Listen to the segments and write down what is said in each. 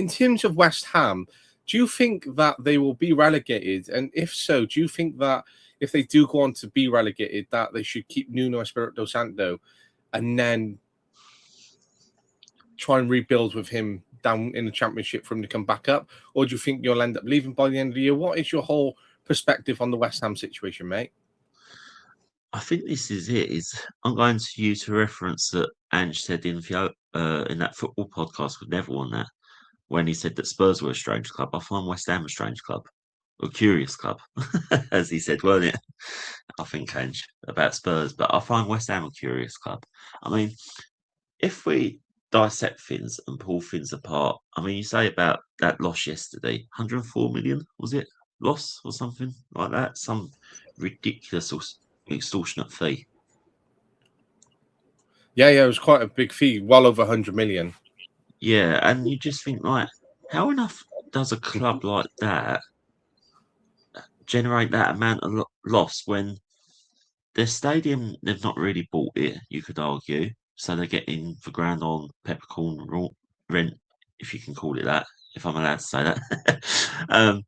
terms of West Ham, do you think that they will be relegated? And if so, do you think that if they do go on to be relegated, that they should keep Nuno Espírito Santo and then try and rebuild with him down in the Championship for him to come back up? Or do you think you'll end up leaving by the end of the year? What is your whole perspective on the West Ham situation, mate? I think this is it. I'm going to use a reference that Ange said in that football podcast with Neville on that, when he said that Spurs were a strange club. I find West Ham a strange club, a curious club, as he said, weren't it? I think Ange about Spurs, but I find West Ham a curious club. I mean, if we dissect things and pull things apart, I mean, you say about that loss yesterday, 104 million, was it? Loss or something like that? Some ridiculous extortionate fee. Yeah, it was quite a big fee, well over 100 million. Yeah, and you just think, like, how enough does a club like that generate that amount of loss when their stadium, they've not really bought it, you could argue. So they're getting the ground on peppercorn rent, if you can call it that, if I'm allowed to say that.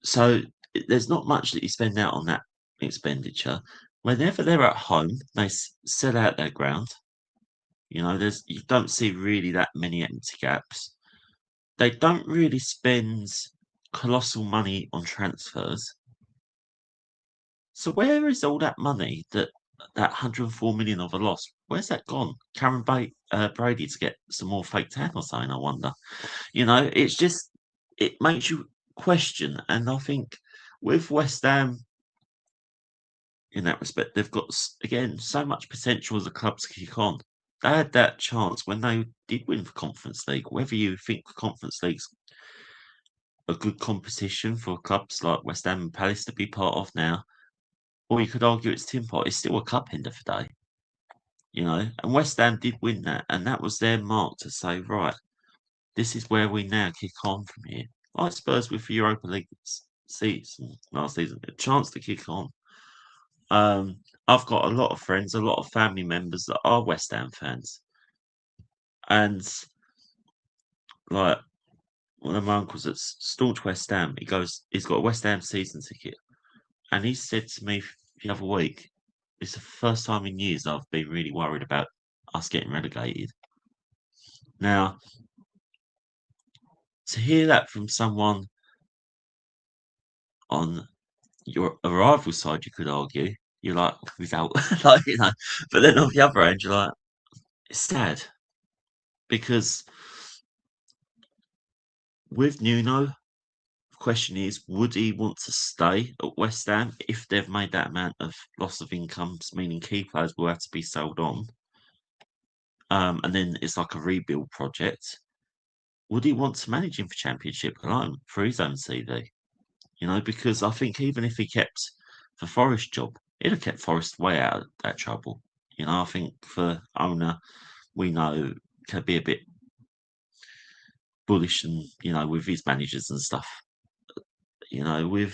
So there's not much that you spend out on that expenditure. Whenever they're at home, they sell out their ground. You know, you don't see really that many empty gaps. They don't really spend colossal money on transfers. So where is all that money that 104 million of a loss? Where's that gone? Karen Brady to get some more fake tan or something, I wonder. You know, it's just, it makes you question. And I think with West Ham, in that respect, they've got, again, so much potential as a club to kick on. They had that chance when they did win the Conference League. Whether you think the Conference League's a good competition for clubs like West Ham and Palace to be part of now, or you could argue it's tin pot, it's still a cup end of the day. You know, and West Ham did win that, and that was their mark to say, right, this is where we now kick on from here. Like Spurs with the Europa League season last season, a chance to kick on. I've got a lot of friends, a lot of family members that are West Ham fans. And like one of my uncles that's staunch West Ham, he's got a West Ham season ticket. And he said to me the other week, it's the first time in years I've been really worried about us getting relegated. Now, to hear that from someone on a rival side, you could argue, you're like, without, like, you know, but then on the other end, you're like, it's sad. Because with Nuno, the question is, would he want to stay at West Ham if they've made that amount of loss of income, meaning key players will have to be sold on? And then it's like a rebuild project. Would he want to manage him for Championship alone for his own CV? You know, because I think even if he kept the Forest job, he'd have kept Forest way out of that trouble. You know, I think for owner, we know can be a bit bullish and, you know, with his managers and stuff. You know,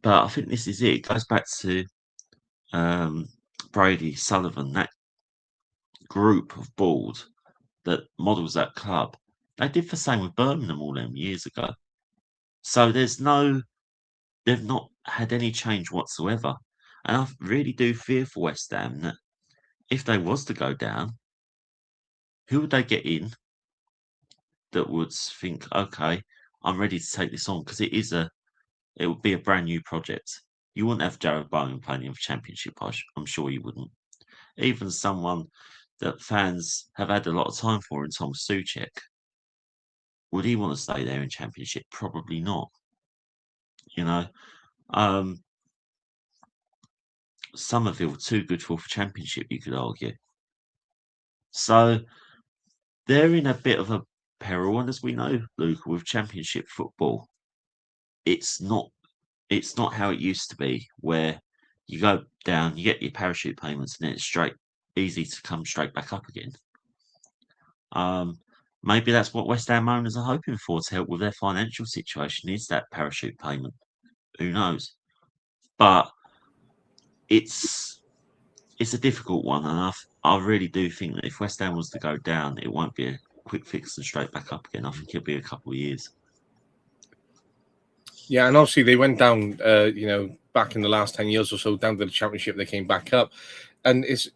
but I think this is it. It goes back to Brady, Sullivan, that group of board that models that club. They did the same with Birmingham all them years ago. So they've not had any change whatsoever. And I really do fear for West Ham that if they was to go down, who would they get in that would think, okay, I'm ready to take this on? Because it would be a brand new project. You wouldn't have Jarrod Bowen playing in the Championship, I'm sure you wouldn't. Even someone that fans have had a lot of time for in Tom Soucek, would he want to stay there in Championship? Probably not. You know, Somerville too good for Championship, you could argue. So they're in a bit of a peril, and as we know, Luke, with Championship football, it's not how it used to be, where you go down, you get your parachute payments, and then it's easy to come straight back up again. Maybe that's what West Ham owners are hoping for to help with their financial situation, is that parachute payment. Who knows? But it's a difficult one, and I really do think that if West Ham was to go down, it won't be quick fix and straight back up again. I think it'll be a couple of years. Yeah, and obviously they went down, back in the last 10 years or so, down to the Championship. They came back up. And it's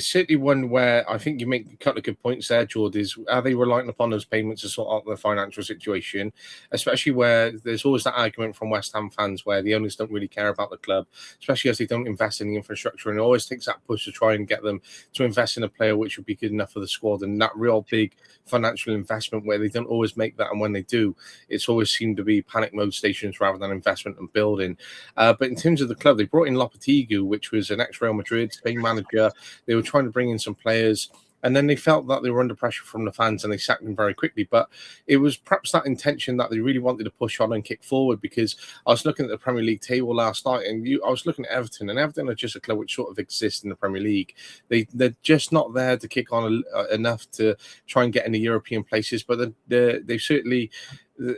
certainly one where I think you make a couple of good points there, George. Are they relying upon those payments to sort out the financial situation, especially where there's always that argument from West Ham fans where the owners don't really care about the club, especially as they don't invest in the infrastructure, and it always takes that push to try and get them to invest in a player which would be good enough for the squad, and that real big financial investment where they don't always make that, and when they do, it's always seemed to be panic mode stations rather than investment and building. But in terms of the club, they brought in Lopetegui, which was an ex-Real Madrid Spain manager. They were trying to bring in some players, and then they felt that they were under pressure from the fans and they sacked them very quickly. But it was perhaps that intention that they really wanted to push on and kick forward, because I was looking at the Premier League table last night, and I was looking at Everton, and Everton are just a club which sort of exists in the Premier League. They're just not there to kick on enough to try and get into European places, but they certainly...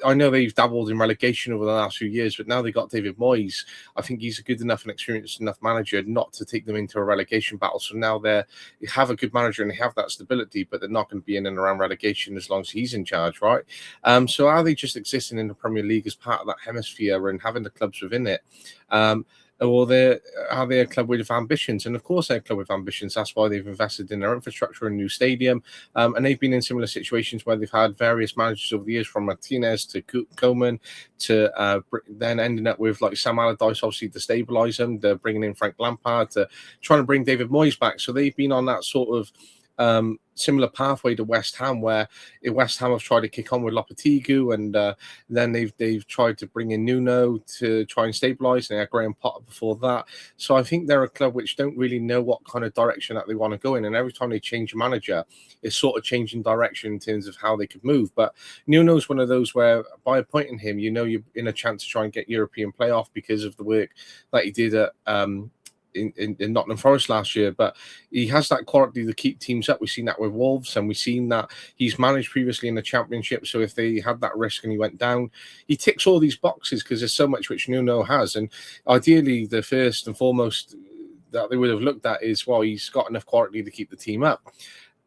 I know they've dabbled in relegation over the last few years, but now they got David Moyes. I think he's a good enough and experienced enough manager not to take them into a relegation battle. So now they have a good manager and they have that stability, but they're not going to be in and around relegation as long as he's in charge, right? So are they just existing in the Premier League as part of that hemisphere and having the clubs within it? Or are they a club with ambitions? And of course they're a club with ambitions. That's why they've invested in their infrastructure and new stadium. And they've been in similar situations where they've had various managers over the years, from Martinez to Koeman to then ending up with like Sam Allardyce, obviously to stabilise them. They're bringing in Frank Lampard to trying to bring David Moyes back. So they've been on that sort of similar pathway to West Ham, where West Ham have tried to kick on with Lopetegui, and then they've tried to bring in Nuno to try and stabilise, and they had Graham Potter before that. So I think they're a club which don't really know what kind of direction that they want to go in, and every time they change a manager, it's sort of changing direction in terms of how they could move. But Nuno's one of those where by appointing him, you're in a chance to try and get European playoff because of the work that he did at in Nottingham Forest last year. But he has that quality to keep teams up. We've seen that with Wolves, and we've seen that he's managed previously in the Championship. So if they had that risk and he went down, he ticks all these boxes because there's so much which Nuno has. And ideally, the first and foremost that they would have looked at is, well, he's got enough quality to keep the team up.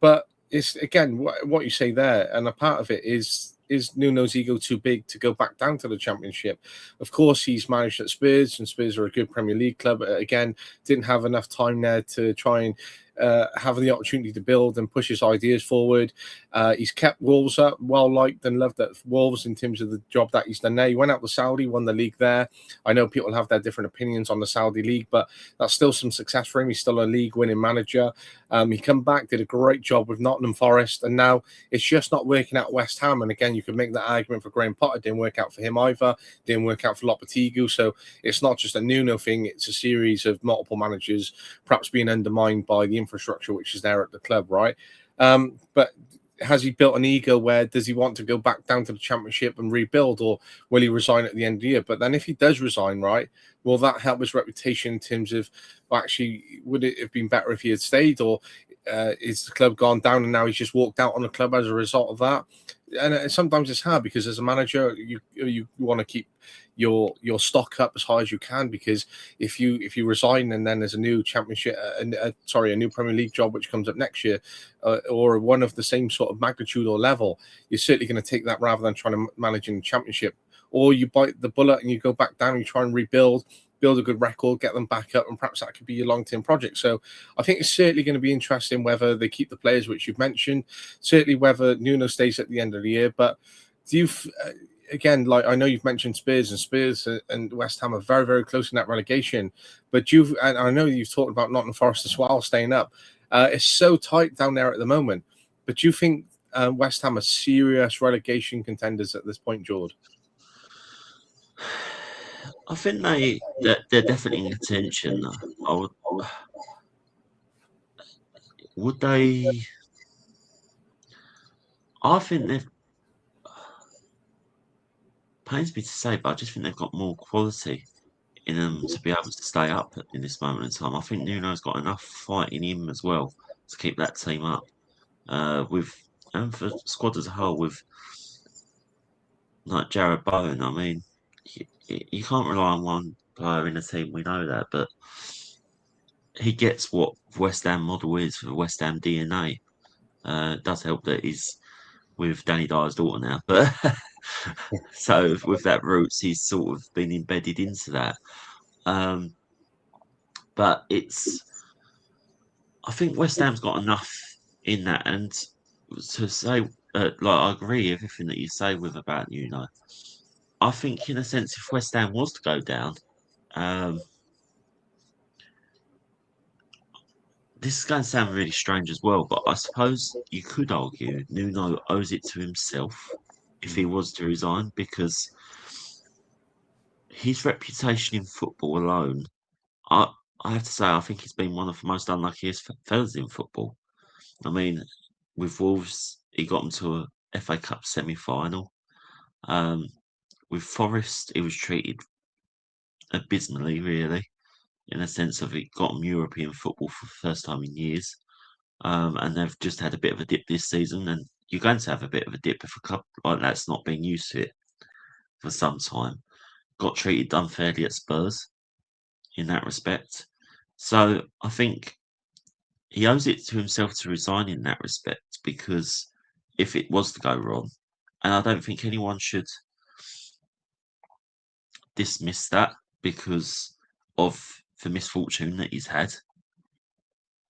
But it's, again, what you say there, and a part of it is Nuno's ego too big to go back down to the Championship? Of course, he's managed at Spurs, and Spurs are a good Premier League club. Again, didn't have enough time there to try and have the opportunity to build and push his ideas forward. He's kept Wolves up, well liked and loved at Wolves in terms of the job that he's done there. He went out to Saudi, won the league there. I know people have their different opinions on the Saudi league, but that's still some success for him. He's still a league winning manager. He come back, did a great job with Nottingham Forest, and now it's just not working out West Ham. And again, you could make that argument for Graham Potter. Didn't work out for him either. Didn't work out for Lopetegui. So it's not just a Nuno thing. It's a series of multiple managers perhaps being undermined by the infrastructure which is there at the club, right? But has he built an ego where does he want to go back down to the Championship and rebuild, or will he resign at the end of the year? But then if he does resign, right, will that help his reputation in terms of, well, actually, would it have been better if he had stayed, or is the club gone down and now he's just walked out on the club as a result of that? And sometimes it's hard because as a manager, you want to keep your stock up as high as you can, because if you resign and then there's a new Championship, a new Premier League job which comes up next year, or one of the same sort of magnitude or level, you're certainly going to take that rather than trying to manage in the Championship. Or you bite the bullet and you go back down and you try and rebuild, build a good record, get them back up, and perhaps that could be your long-term project. So I think it's certainly going to be interesting whether they keep the players which you've mentioned, certainly whether Nuno stays at the end of the year. But do you, again, like I know you've mentioned Spurs and West Ham are very, very close in that relegation, but and I know you've talked about Nottingham Forest as well staying up. It's so tight down there at the moment. But do you think West Ham are serious relegation contenders at this point, George? I think they're definitely in contention. Would they? I think they've. Pains me to say, but I just think they've got more quality in them to be able to stay up in this moment in time. I think Nuno's got enough fight in him as well to keep that team up. And for the squad as a whole, with like Jarrod Bowen, I mean, you can't rely on one player in a team. We know that, but he gets what West Ham model is for West Ham DNA. It does help that he's with Danny Dyer's daughter now. But so with that roots, he's sort of been embedded into that. But I think West Ham's got enough in that, and to say, I agree with everything that you say with about Nuno. I think, in a sense, if West Ham was to go down, this is going to sound really strange as well, but I suppose you could argue Nuno owes it to himself if he was to resign, because his reputation in football alone, I have to say, I think he's been one of the most unluckiest fellas in football. I mean, with Wolves, he got them to a FA Cup semi-final. With Forest, he was treated abysmally, really, in a sense of it got them European football for the first time in years. And they've just had a bit of a dip this season, and you're going to have a bit of a dip if a club like that's not been used to it for some time. Got treated unfairly at Spurs in that respect. So I think he owes it to himself to resign in that respect, because if it was to go wrong, and I don't think anyone should dismiss that because of the misfortune that he's had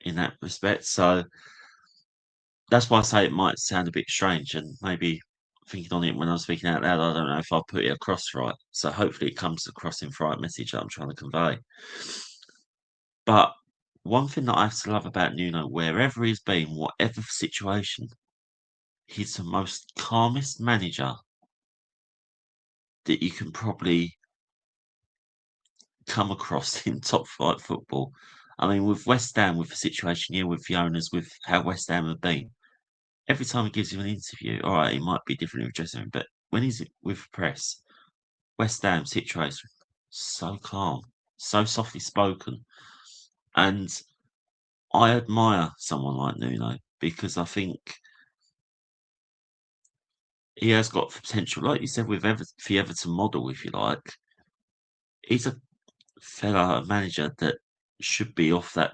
in that respect. So that's why I say it might sound a bit strange, and maybe thinking on it when I was speaking out loud, I don't know if I put it across right. So hopefully it comes across in the right message that I'm trying to convey. But one thing that I have to love about Nuno, wherever he's been, whatever situation, he's the most calmest manager that you can probably come across in top flight football. I mean, with West Ham, with the situation here, with the owners, with how West Ham have been, every time he gives you an interview, all right, it might be different with dressing room, but when he's with press, West Ham situation, so calm, so softly spoken. And I admire someone like Nuno because I think he has got potential. Like you said, with the Everton model, if you like, he's a fella manager that should be off that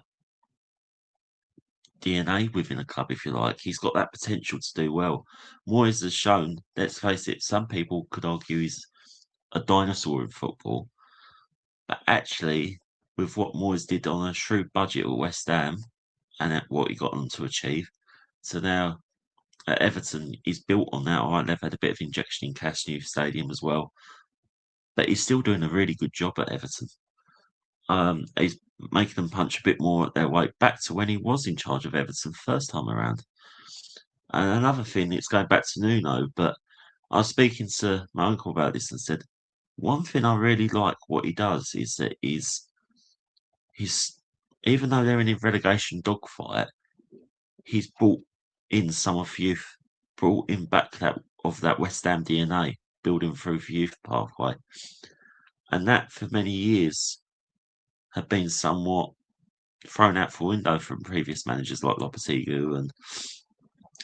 DNA within a club, if you like. He's got that potential to do well. Moyes has shown, let's face it, some people could argue he's a dinosaur in football. But actually, with what Moyes did on a shrewd budget at West Ham and at what he got them to achieve, so now at Everton, he's built on that. All right, they've had a bit of injection in cash, new stadium as well. But he's still doing a really good job at Everton. He's making them punch a bit more at their weight back to when he was in charge of Everton first time around. And another thing, it's going back to Nuno, but I was speaking to my uncle about this and said, one thing I really like what he does is that he's even though they're in a relegation dogfight, he's brought in some of youth, brought in back that West Ham DNA, building through the youth pathway. And that for many years had been somewhat thrown out for window from previous managers like Lopetegui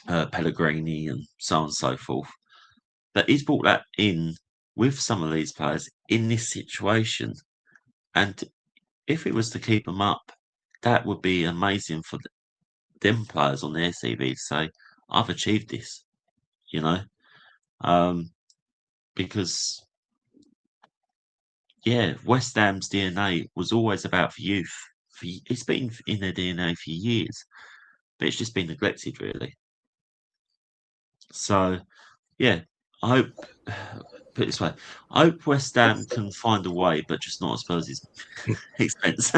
and Pellegrini and so on and so forth. But he's brought that in with some of these players in this situation. And if it was to keep them up, that would be amazing for them players on their CV to say, I've achieved this, you know? Because, yeah, West Ham's DNA was always about the youth. It's been in their DNA for years, but it's just been neglected, really. So, yeah, I hope, put it this way, I hope West Ham can find a way, but just not at Spurs' expense.